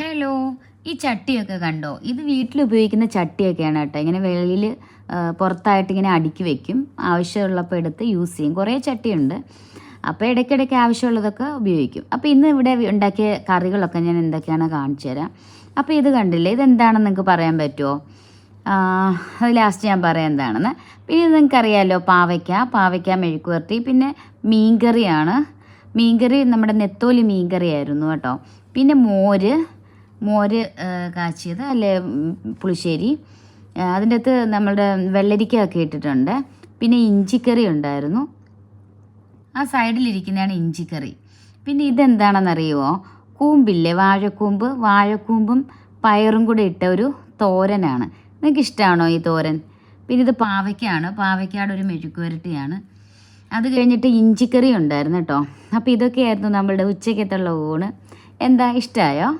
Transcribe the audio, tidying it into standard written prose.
Hello, ഈ ചട്ടിയൊക്കെ കണ്ടോ? ഇത് വീട്ടിൽ ഉപയോഗിക്കുന്ന ചട്ടിയൊക്കെയാണ് കേട്ടോ. ഇങ്ങനെ വെളിയിൽ പുറത്തായിട്ട് ഇങ്ങനെ അടുക്കി വെക്കും. ആവശ്യമുള്ളപ്പോൾ എടുത്ത് യൂസ് ചെയ്യും. കുറേ ചട്ടിയുണ്ട്. അപ്പോൾ ഇടയ്ക്കിടയ്ക്ക് ആവശ്യമുള്ളതൊക്കെ ഉപയോഗിക്കും. അപ്പോൾ ഇന്ന് ഇവിടെ ഉണ്ടാക്കിയ കറികളൊക്കെ ഞാൻ എന്തൊക്കെയാണ് കാണിച്ചു തരാം. അപ്പോൾ ഇത് കണ്ടില്ലേ, ഇതെന്താണെന്ന് നിങ്ങൾക്ക് പറയാൻ പറ്റുമോ? അത് ലാസ്റ്റ് ഞാൻ പറയാം എന്താണെന്ന്. പിന്നെ ഇത് നിങ്ങൾക്കറിയാമല്ലോ, പാവയ്ക്ക മെഴുക്ക് വരട്ടി, പിന്നെ മീൻകറിയാണ്. മീൻകറി നമ്മുടെ നെത്തോലി മീൻകറി ആയിരുന്നു കേട്ടോ. പിന്നെ മോര് കാച്ചിയത്, അല്ലെ പുളിശ്ശേരി. അതിൻ്റെ അകത്ത് നമ്മളുടെ വെള്ളരിക്കയൊക്കെ ഇട്ടിട്ടുണ്ട്. പിന്നെ ഇഞ്ചിക്കറി ഉണ്ടായിരുന്നു. ആ സൈഡിലിരിക്കുന്നതാണ് ഇഞ്ചിക്കറി. പിന്നെ ഇതെന്താണെന്നറിയുമോ? കൂമ്പില്ലേ, വാഴക്കൂമ്പും പയറും കൂടെ ഇട്ട ഒരു തോരനാണ്. നിങ്ങൾക്ക് ഇഷ്ടമാണോ ഈ തോരൻ? പിന്നെ ഇത് പാവയ്ക്കാട് ഒരു മെഴുക്ക് പുരട്ടിയാണ്. അത് കഴിഞ്ഞിട്ട് ഇഞ്ചിക്കറി ഉണ്ടായിരുന്നു കേട്ടോ. അപ്പോൾ ഇതൊക്കെയായിരുന്നു നമ്മളുടെ ഉച്ചയ്ക്കത്തുള്ള ഊണ്. എന്താ, ഇഷ്ടമായോ?